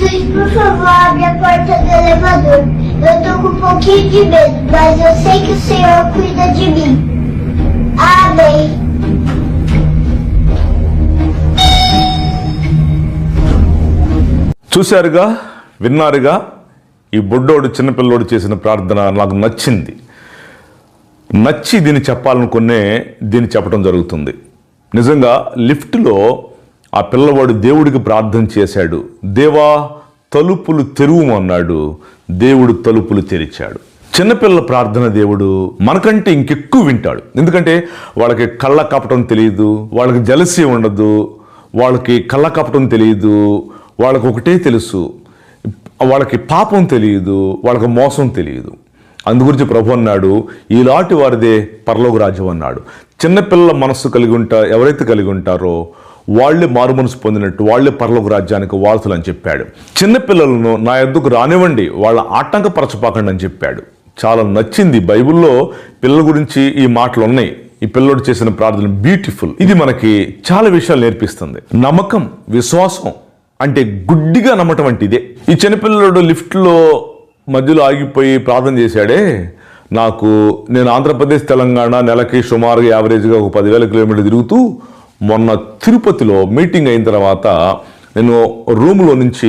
Jesus, por favor, abre a porta do elevador. Eu tô com um pouquinho de medo, mas eu sei que o Senhor cuida de mim. Amém. చూశారుగా, విన్నారుగా, ఈ బుడ్డోడు చిన్నపిల్లోడు చేసిన ప్రార్థన నాకు నచ్చింది. నచ్చి దీన్ని చెప్పాలనుకునే దీన్ని చెప్పడం జరుగుతుంది. నిజంగా లిఫ్ట్లో ఆ పిల్లవాడు దేవుడికి ప్రార్థన చేశాడు. దేవా తలుపులు తెరువమన్నాడు. దేవుడు తలుపులు తెరిచాడు. చిన్నపిల్లల ప్రార్థన దేవుడు మనకంటే ఇంకెక్కువ వింటాడు. ఎందుకంటే వాళ్ళకి కళ్ళ కపటం తెలియదు, వాళ్ళకి జలసి ఉండదు, వాళ్ళకి కళ్ళ కపటం తెలియదు, వాళ్ళకి ఒకటే తెలుసు, వాళ్ళకి పాపం తెలియదు, వాళ్ళకి మోసం తెలియదు. అందుగురించి ప్రభు అన్నాడు, ఈలాంటి వారిదే పరలోక రాజ్యం అన్నాడు. చిన్నపిల్లల మనస్సు ఎవరైతే కలిగి ఉంటారో వాళ్ళే మారు మనసు పొందినట్టు వాళ్ళే పరలోక రాజ్యానికి వారసులు అని చెప్పాడు. చిన్నపిల్లలను నా యొద్దకు రానివ్వండి, వాళ్ళ ఆటంకపరచపాకండి అని చెప్పాడు. చాలా నచ్చింది. బైబిల్లో పిల్లల గురించి ఈ మాటలు ఉన్నాయి. ఈ పిల్లోడు చేసిన ప్రార్థన బ్యూటిఫుల్. ఇది మనకి చాలా విషయాలు నేర్పిస్తుంది. నమ్మకం, విశ్వాసం అంటే గుడ్డిగా నమ్మటం అంటే ఇదే. ఈ చిన్నపిల్లడు లిఫ్ట్లో మధ్యలో ఆగిపోయి ప్రార్థన చేశాడే, నేను ఆంధ్రప్రదేశ్ తెలంగాణ నెలకి సుమారుగా యావరేజ్గా ఒక 10,000 కిలోమీటర్లు తిరుగుతూ మొన్న తిరుపతిలో మీటింగ్ అయిన తర్వాత నేను రూమ్లో నుంచి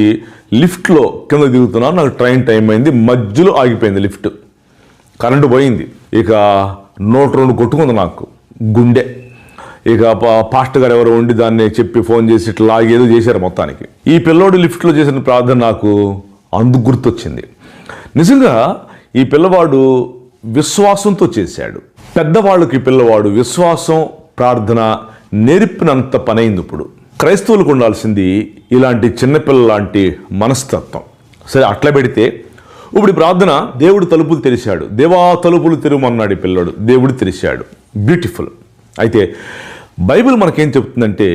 లిఫ్ట్లో కింద దిగుతున్నాను. నాకు ట్రైన్ టైం అయింది, మధ్యలో ఆగిపోయింది లిఫ్ట్. కరెంటు పోయింది. ఇక 102 కొట్టుకుంది నాకు గుండె. ఇక పాస్టర్ గారు ఎవరో ఉండి దాన్ని చెప్పి ఫోన్ చేసి ఇట్లా లాగేదో చేశారు మొత్తానికి. ఈ పిల్లోడు లిఫ్ట్లో చేసిన ప్రార్థన నాకు అందుకు గుర్తొచ్చింది. నిజంగా ఈ పిల్లవాడు విశ్వాసంతో చేశాడు. పెద్దవాళ్ళకి ఈ పిల్లవాడు విశ్వాసం, ప్రార్థన నేర్పినంత పనైంది. ఇప్పుడు క్రైస్తవులకు ఉండాల్సింది ఇలాంటి చిన్నపిల్ల లాంటి మనస్తత్వం. సరే, అట్లా పెడితే ఇప్పుడు ప్రార్థన దేవుడు తలుపులు తెరిచాడు. దేవా తలుపులు తెరుమన్నాడు ఈ పిల్లడు, దేవుడు తెరిచాడు. బ్యూటిఫుల్. అయితే బైబిల్ మనకేం చెప్తుందంటే,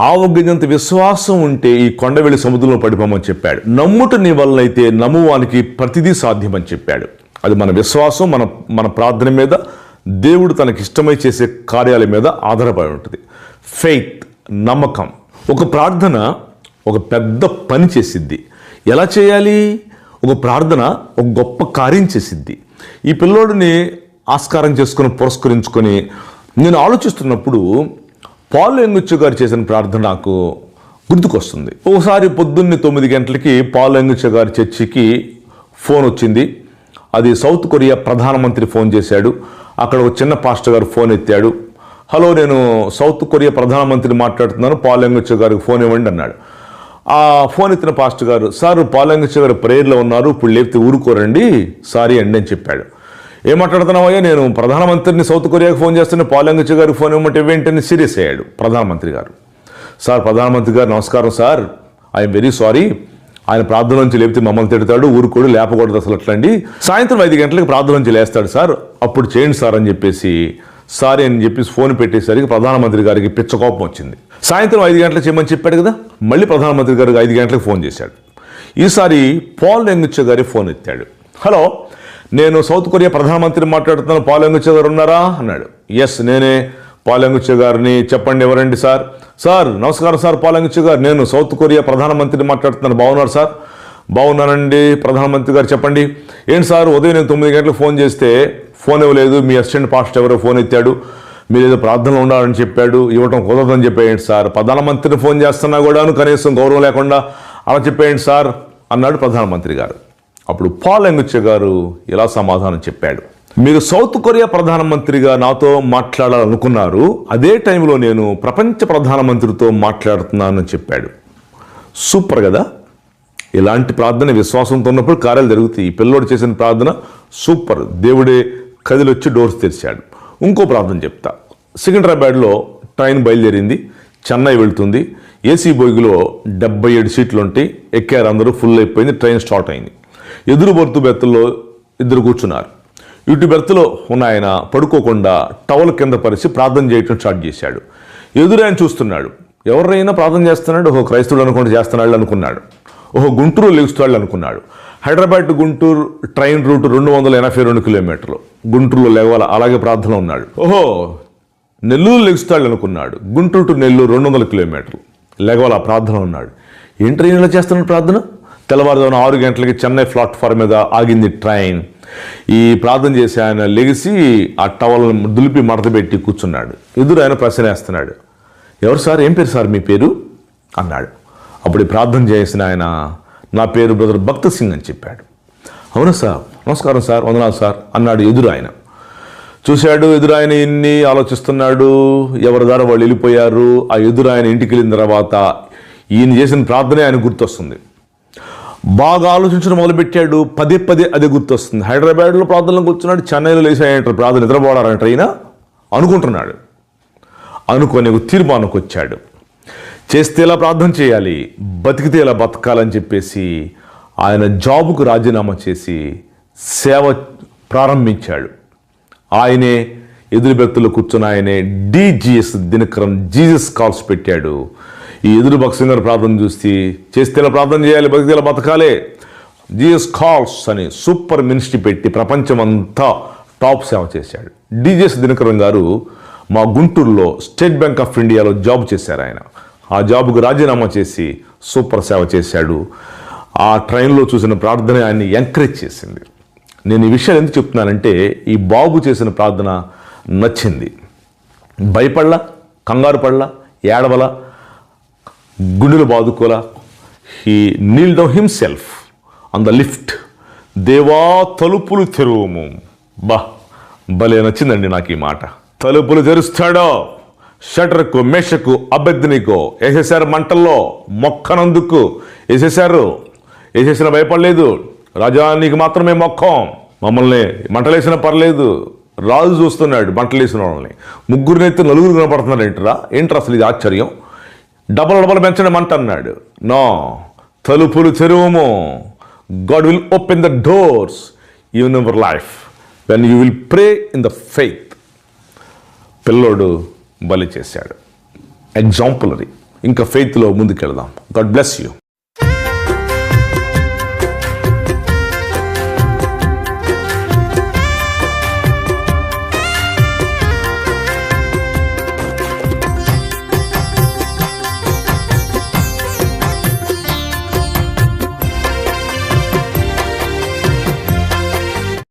ఆవగింజంత విశ్వాసం ఉంటే ఈ కొండ వెళ్ళి సముద్రంలో పడిపోమని చెప్పాడు. నమ్ముట నీ వల్ల అయితే నమ్మువానికి ప్రతిదీ సాధ్యమని చెప్పాడు. అది మన విశ్వాసం, మన ప్రార్థన మీద, దేవుడు తనకి ఇష్టమై చేసే కార్యాల మీద ఆధారపడి ఉంటుంది. ఫెయిత్, నమ్మకం. ఒక ప్రార్థన ఒక పెద్ద పని చేసిద్ది. ఎలా చేయాలి? ఒక ప్రార్థన ఒక గొప్ప కార్యం చేసిద్ది. ఈ పిల్లోడిని ఆస్కారం చేసుకుని పురస్కరించుకొని నేను ఆలోచిస్తున్నప్పుడు పాల్ యంగుచ్ గారు చేసిన ప్రార్థన నాకు గుర్తుకొస్తుంది. ఒకసారి పొద్దున్నే 9 గంటలకి పాల్ యంగుచ్ గారి చర్చికి ఫోన్ వచ్చింది. అది సౌత్ కొరియా ప్రధానమంత్రి ఫోన్ చేశాడు. అక్కడ ఒక చిన్న పాస్టర్ గారు ఫోన్ ఎత్తాడు. హలో, నేను సౌత్ కొరియా ప్రధానమంత్రిని మాట్లాడుతున్నాను, పాల్ యంగుచ్ గారికి ఫోన్ ఇవ్వండి అన్నాడు. ఆ ఫోన్ ఎత్తిన పాస్టర్ గారు, సార్ పాల్ యంగుచ్ గారు ప్రేయర్లో ఉన్నారు, ఇప్పుడు లేపితే ఊరుకోరండి, సారీ అండి అని చెప్పాడు. ఏం మాట్లాడుతున్నావయ్యా, నేను ప్రధానమంత్రిని సౌత్ కొరియాకి ఫోన్ చేస్తున్న, పాల్ యంగుచ్ గారికి ఫోన్ ఇవ్వమంటే వెంటనే సీరియస్ అయ్యాడు ప్రధానమంత్రి గారు. సార్, ప్రధానమంత్రి గారు నమస్కారం సార్, ఐఎమ్ వెరీ సారీ, ఆయన ప్రార్థన నుంచి లేపితే మమ్మల్ని తిడతాడు, ఊరుకోడు, లేపకూడదు అసలు అట్లండి. సాయంత్రం 5 గంటలకు ప్రార్థన నుంచి లేస్తాడు సార్, అప్పుడు చేయండి సార్ అని చెప్పేసి సారీ అని చెప్పేసి ఫోన్ పెట్టేసరికి ప్రధానమంత్రి గారికి పిచ్చ కోపం వచ్చింది. సాయంత్రం 5 గంటలకు చేయమని చెప్పాడు కదా, మళ్ళీ ప్రధానమంత్రి గారికి 5 గంటలకు ఫోన్ చేశాడు. ఈసారి పాల్ యంగుచ్ గారి ఫోన్ ఎత్తాడు. హలో, నేను సౌత్ కొరియా ప్రధానమంత్రి మాట్లాడుతున్నాను, పాల్ యంగుచ్ గారు ఉన్నారా అన్నాడు. ఎస్, నేనే పాల్ యంగుచ్ గారిని, చెప్పండి ఎవరండి సార్. సార్ నమస్కారం సార్, పాల్ యంగుచ్ గారు, నేను సౌత్ కొరియా ప్రధానమంత్రిని మాట్లాడుతున్నాను, బాగున్నారు సార్. బాగున్నానండి ప్రధానమంత్రి గారు, చెప్పండి. ఏంటి సార్, ఉదయం నేను 9 గంటలకు ఫోన్ చేస్తే ఫోన్ ఇవ్వలేదు, మీ అసిస్టెంట్ పాస్టర్ ఎవరో ఫోన్ ఎత్తాడు, మీరు ఏదో ప్రార్థనలో ఉండాలని చెప్పాడు, ఇవ్వటం కుదరదని చెప్పేయండి సార్. ప్రధానమంత్రిని ఫోన్ చేస్తున్నా కూడాను కనీసం గౌరవం లేకుండా అలా చెప్పేయండి సార్ అన్నాడు ప్రధానమంత్రి గారు. అప్పుడు పాల్ యంగుచ్ గారు ఇలా సమాధానం చెప్పాడు, మీరు సౌత్ కొరియా ప్రధానమంత్రిగా నాతో మాట్లాడాలనుకున్నారు, అదే టైంలో నేను ప్రపంచ ప్రధానమంత్రితో మాట్లాడుతున్నానని చెప్పాడు. సూపర్ కదా. ఇలాంటి ప్రార్థన విశ్వాసంతో ఉన్నప్పుడు కార్యాలు జరుగుతాయి. ఈ పిల్లోడు చేసిన ప్రార్థన సూపర్. దేవుడే కదిలొచ్చి డోర్స్ తెరిచాడు. ఇంకో ప్రార్థన చెప్తా. సికింద్రాబాద్లో ట్రైన్ బయలుదేరింది, చెన్నై వెళ్తుంది. ఏసీ బోగిలో 77 సీట్లు ఉంటాయి. ఎక్కారు అందరూ, ఫుల్ అయిపోయింది. ట్రైన్ స్టార్ట్ అయింది. ఎదురు బెర్త్ బెర్త్లో 2 కూర్చున్నారు. ఇటు బెర్త్లో ఉన్న ఆయన పడుకోకుండా టవల్ కింద పరిచి ప్రార్థన చేయటం స్టార్ట్ చేశాడు. ఎదురు ఆయన చూస్తున్నాడు. ఎవరైనా ప్రార్థన చేస్తున్నాడు, ఓహో క్రైస్తవుడు అనుకుంటే చేస్తున్నాడు అనుకున్నాడు. ఓహో గుంటూరు లెగుస్తాడు అనుకున్నాడు. Hyderabad to Guntur train route 282 కిలోమీటర్లు. గుంటూరులో లేవాల, అలాగే ప్రార్థన ఉన్నాడు. ఓహో నెల్లూరు లెగుస్తాడు అనుకున్నాడు. గుంటూరు టు నెల్లూరు 200 కిలోమీటర్లు. లేవాల ప్రార్థన ఉన్నాడు. ఏం ట్రైన్లో చేస్తున్నాడు ప్రార్థన? తెల్లవారుజామున 6 గంటలకి చెన్నై ప్లాట్ఫామ్ మీద ఆగింది ట్రైన్. ఈ ప్రార్థన చేసి ఆయన లెగిసి ఆ టవల్ని దులిపి మడత పెట్టి కూర్చున్నాడు. ఎదురు ఆయన ప్రశ్న వేస్తున్నాడు. ఎవరు సార్, ఏం పేరు సార్ మీ పేరు అన్నాడు. అప్పుడు ఈ ప్రార్థన చేసిన ఆయన, నా పేరు బ్రదర్ భక్త సింగ్ అని చెప్పాడు. అవునా సార్, నమస్కారం సార్, వందనాలు సార్ అన్నాడు ఎదురు ఆయన. చూశాడు ఎదురు ఆయన, ఇన్ని ఆలోచిస్తున్నాడు. ఎవరి ద్వారా వాళ్ళు వెళ్ళిపోయారు. ఆ ఎదురు ఆయన ఇంటికి వెళ్ళిన తర్వాత ఈయన చేసిన ప్రార్థనే ఆయన గుర్తొస్తుంది. బాగా ఆలోచించడం మొదలుపెట్టాడు. పదే పదే అదే గుర్తొస్తుంది. హైదరాబాద్లో ప్రార్థనలో కూర్చున్నాడు, చెన్నైలో లేచాయంటారు ప్రార్థన, నిద్రపోడారంట ఈయన అనుకుంటున్నాడు. అనుకొని తీర్మానంకి వచ్చాడు. చేస్తే ఇలా ప్రార్థన చేయాలి, బతికితే ఇలా బతకాలని చెప్పేసి ఆయన జాబుకు రాజీనామా చేసి సేవ ప్రారంభించాడు. ఆయనే ఎదురు వ్యక్తులు కూర్చుని ఆయనే DGS దినకరన్ జీసస్ కాల్స్ పెట్టాడు. ఈ ఎదురు భక్సింగ్ గారు ప్రార్థన చూసి చేస్తే ఇలా ప్రార్థన చేయాలి, బతికితే ఇలా బతకాలే, జీసస్ కాల్స్ అని సూపర్ మినిస్ట్రీ పెట్టి ప్రపంచమంతా టాప్ సేవ చేశాడు. DGS దినకరన్ గారు మా గుంటూరులో స్టేట్ బ్యాంక్ ఆఫ్ ఇండియాలో జాబ్ చేశారు. ఆయన ఆ జాబుకు రాజీనామా చేసి సూపర్ సేవ చేశాడు. ఆ ట్రైన్లో చూసిన ప్రార్థన ఆయన్ని ఎంకరేజ్ చేసింది. నేను ఈ విషయాలు ఎందుకు చెప్తున్నానంటే, ఈ బాబు చేసిన ప్రార్థన నచ్చింది. భయపడలా, కంగారు పడలా, ఏడవలా, గుండెలు బాదుకోలా. He kneel down himself on the lift. దేవా తలుపులు తెరువుము. భలే నచ్చిందండి నాకు ఈ మాట. తలుపులు తెరుస్తాడో. షటర్కు, మేషకు, అబెద్నికో వేసేసారు మంటల్లో, మొక్కనందుకు వేసేసారు. వేసేసిన భయపడలేదు. రాజా నీకు మాత్రమే మొక్కం, మమ్మల్ని మంటలేసినా పర్లేదు. రాజు చూస్తున్నాడు మంటలేసిన వాళ్ళని. ముగ్గురినైతే నలుగురు కనపడుతున్నారు. ఏంట్రా అసలు ఇది ఆశ్చర్యం. డబల్ పెంచండి మంట అన్నాడు. నో, తలుపులు తెరువుము. God will open the doors in your life when you will pray in the faith. పిల్లోడు బలి చేశాడు. ఎగ్జాంపులరీ. ఇంకా ఫెయిత్లో ముందుకెళ్దాం. God bless you.